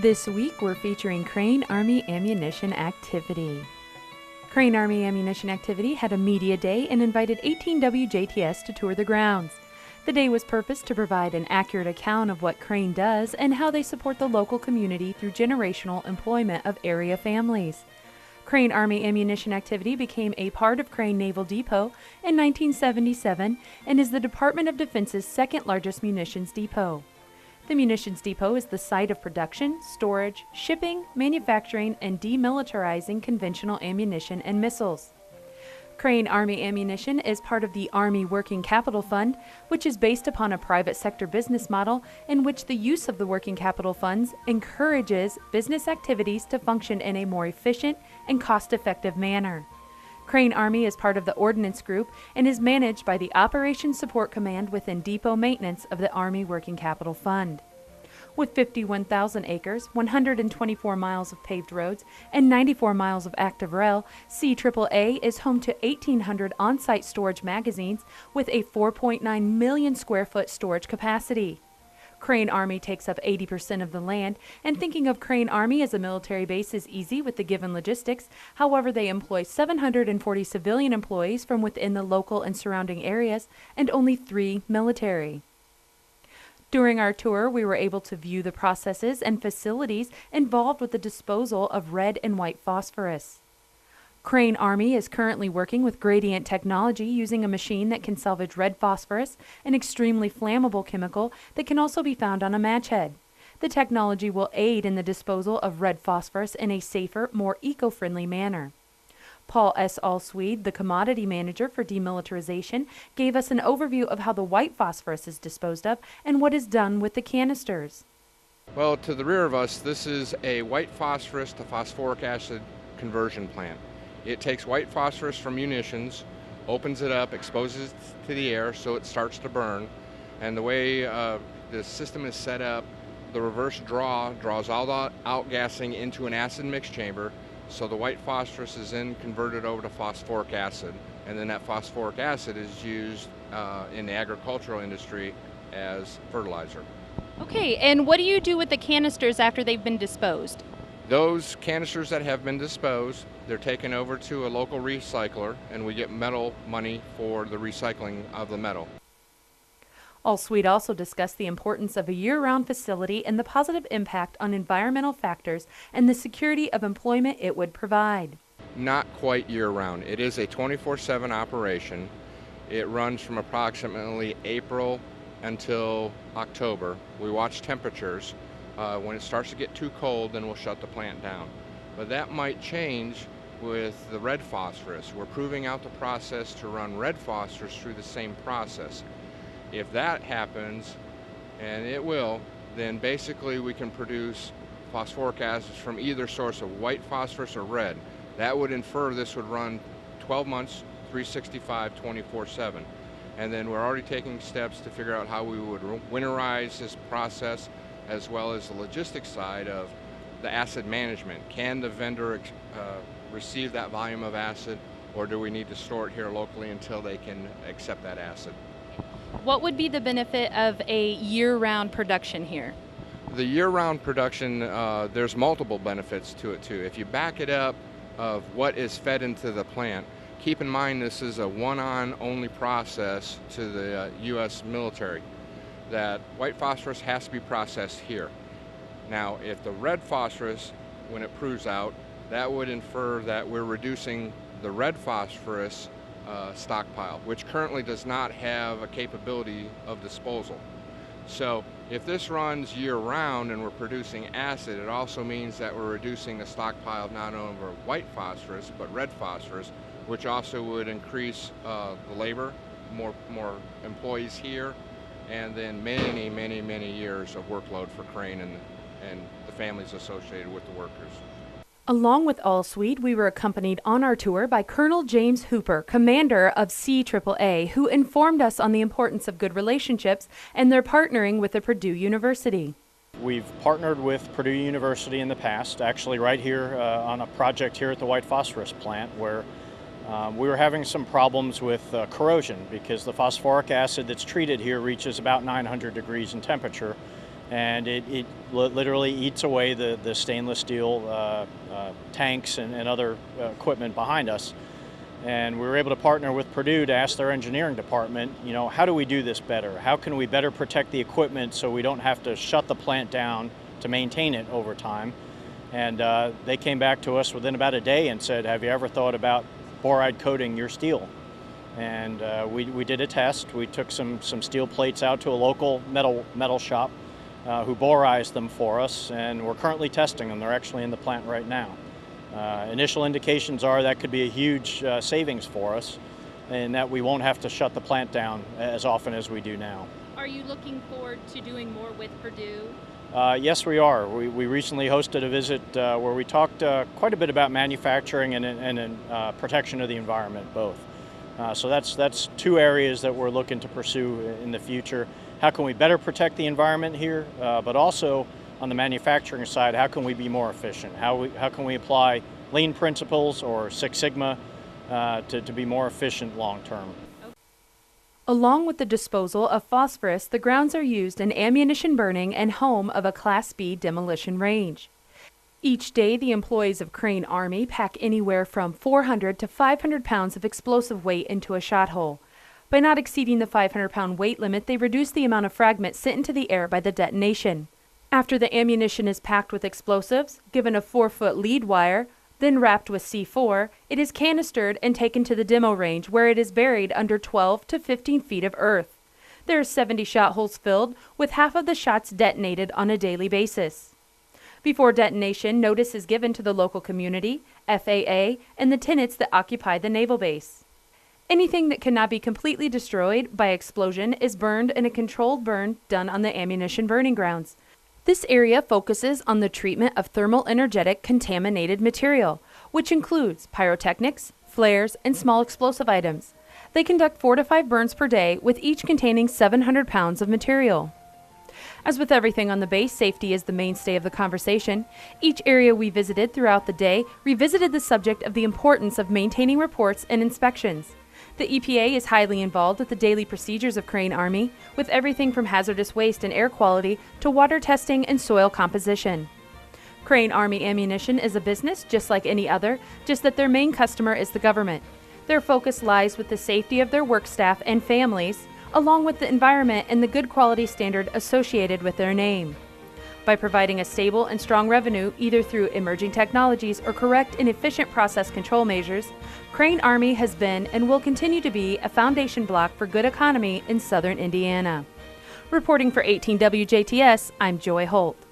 This week we're featuring Crane Army Ammunition Activity. Crane Army Ammunition Activity had a media day and invited 18 WJTS to tour the grounds. The day was purposed to provide an accurate account of what Crane does and how they support the local community through generational employment of area families. Crane Army Ammunition Activity became a part of Crane Naval Depot in 1977 and is the Department of Defense's second largest munitions depot. The Munitions Depot is the site of production, storage, shipping, manufacturing, and demilitarizing conventional ammunition and missiles. Crane Army Ammunition is part of the Army Working Capital Fund, which is based upon a private sector business model in which the use of the working capital funds encourages business activities to function in a more efficient and cost-effective manner. Crane Army is part of the Ordnance Group and is managed by the Operations Support Command within Depot Maintenance of the Army Working Capital Fund. With 51,000 acres, 124 miles of paved roads, and 94 miles of active rail, CAAA is home to 1,800 on-site storage magazines with a 4.9 million square foot storage capacity. Crane Army takes up 80% of the land, and thinking of Crane Army as a military base is easy with the given logistics. However, they employ 740 civilian employees from within the local and surrounding areas, and only 3 military. During our tour, we were able to view the processes and facilities involved with the disposal of red and white phosphorus. Crane Army is currently working with gradient technology using a machine that can salvage red phosphorus, an extremely flammable chemical that can also be found on a match head. The technology will aid in the disposal of red phosphorus in a safer, more eco-friendly manner. Paul S. Allswede, the commodity manager for demilitarization, gave us an overview of how the white phosphorus is disposed of and what is done with the canisters. Well, to the rear of us, this is a white phosphorus to phosphoric acid conversion plant. It takes white phosphorus from munitions, opens it up, exposes it to the air so it starts to burn. And the way the system is set up, the reverse draws all the outgassing into an acid mix chamber. So the white phosphorus is then converted over to phosphoric acid. And then that phosphoric acid is used in the agricultural industry as fertilizer. Okay, and what do you do with the canisters after they've been disposed? Those canisters that have been disposed, they're taken over to a local recycler, and we get metal money for the recycling of the metal. Allswede also discussed the importance of a year-round facility and the positive impact on environmental factors and the security of employment it would provide. Not quite year-round. It is a 24/7 operation. It runs from approximately April until October. We watch temperatures. When it starts to get too cold, then we'll shut the plant down. But that might change with the red phosphorus. We're proving out the process to run red phosphorus through the same process. If that happens, and it will, then basically we can produce phosphoric acids from either source of white phosphorus or red. That would infer this would run 12 months, 365, 24/7. And then we're already taking steps to figure out how we would winterize this process, as well as the logistics side of the acid management. Can the vendor receive that volume of acid, or do we need to store it here locally until they can accept that acid? What would be the benefit of a year-round production here? The year-round production, there's multiple benefits to it too. If you back it up of what is fed into the plant, keep in mind this is a one-on only process to the U.S. military. That white phosphorus has to be processed here. Now, if the red phosphorus, when it proves out, that would infer that we're reducing the red phosphorus stockpile, which currently does not have a capability of disposal. So if this runs year-round and we're producing acid, it also means that we're reducing the stockpile of not only white phosphorus, but red phosphorus, which also would increase the labor, more employees here, and then many years of workload for Crane and the families associated with the workers. Along with Allswede, we were accompanied on our tour by Colonel James Hooper, commander of CAAA, who informed us on the importance of good relationships and their partnering with the Purdue University. We've partnered with Purdue University in the past, actually right here on a project here at the white phosphorus plant where we were having some problems with corrosion because the phosphoric acid that's treated here reaches about 900 degrees in temperature. and it literally eats away the stainless steel tanks and other equipment behind us. And we were able to partner with Purdue to ask their engineering department, how do we do this better? How can we better protect the equipment so we don't have to shut the plant down to maintain it over time? And they came back to us within about a day and said, have you ever thought about boride coating your steel? And we did a test. We took some steel plates out to a local metal shop who borized them for us, and we're currently testing them. They're actually in the plant right now. Initial indications are that could be a huge savings for us, and that we won't have to shut the plant down as often as we do now. Are you looking forward to doing more with Purdue? Yes, we are. We recently hosted a visit where we talked quite a bit about manufacturing and protection of the environment, both. So that's two areas that we're looking to pursue in the future. How can we better protect the environment here, but also on the manufacturing side, how can we be more efficient? How can we apply lean principles or Six Sigma to be more efficient long term? Along with the disposal of phosphorus, the grounds are used in ammunition burning and home of a Class B demolition range. Each day, the employees of Crane Army pack anywhere from 400 to 500 pounds of explosive weight into a shot hole. By not exceeding the 500-pound weight limit, they reduce the amount of fragments sent into the air by the detonation. After the ammunition is packed with explosives, given a 4-foot lead wire, then wrapped with C4, it is canistered and taken to the demo range where it is buried under 12 to 15 feet of earth. There are 70 shot holes filled, with half of the shots detonated on a daily basis. Before detonation, notice is given to the local community, FAA, and the tenants that occupy the naval base. Anything that cannot be completely destroyed by explosion is burned in a controlled burn done on the ammunition burning grounds. This area focuses on the treatment of thermal energetic contaminated material, which includes pyrotechnics, flares, and small explosive items. They conduct 4 to 5 burns per day, with each containing 700 pounds of material. As with everything on the base, safety is the mainstay of the conversation. Each area we visited throughout the day revisited the subject of the importance of maintaining reports and inspections. The EPA is highly involved with the daily procedures of Crane Army, with everything from hazardous waste and air quality to water testing and soil composition. Crane Army Ammunition is a business just like any other, just that their main customer is the government. Their focus lies with the safety of their work staff and families, along with the environment and the good quality standard associated with their name. By providing a stable and strong revenue either through emerging technologies or correct and efficient process control measures, Crane Army has been and will continue to be a foundation block for good economy in southern Indiana. Reporting for 18 WJTS, I'm Joy Holt.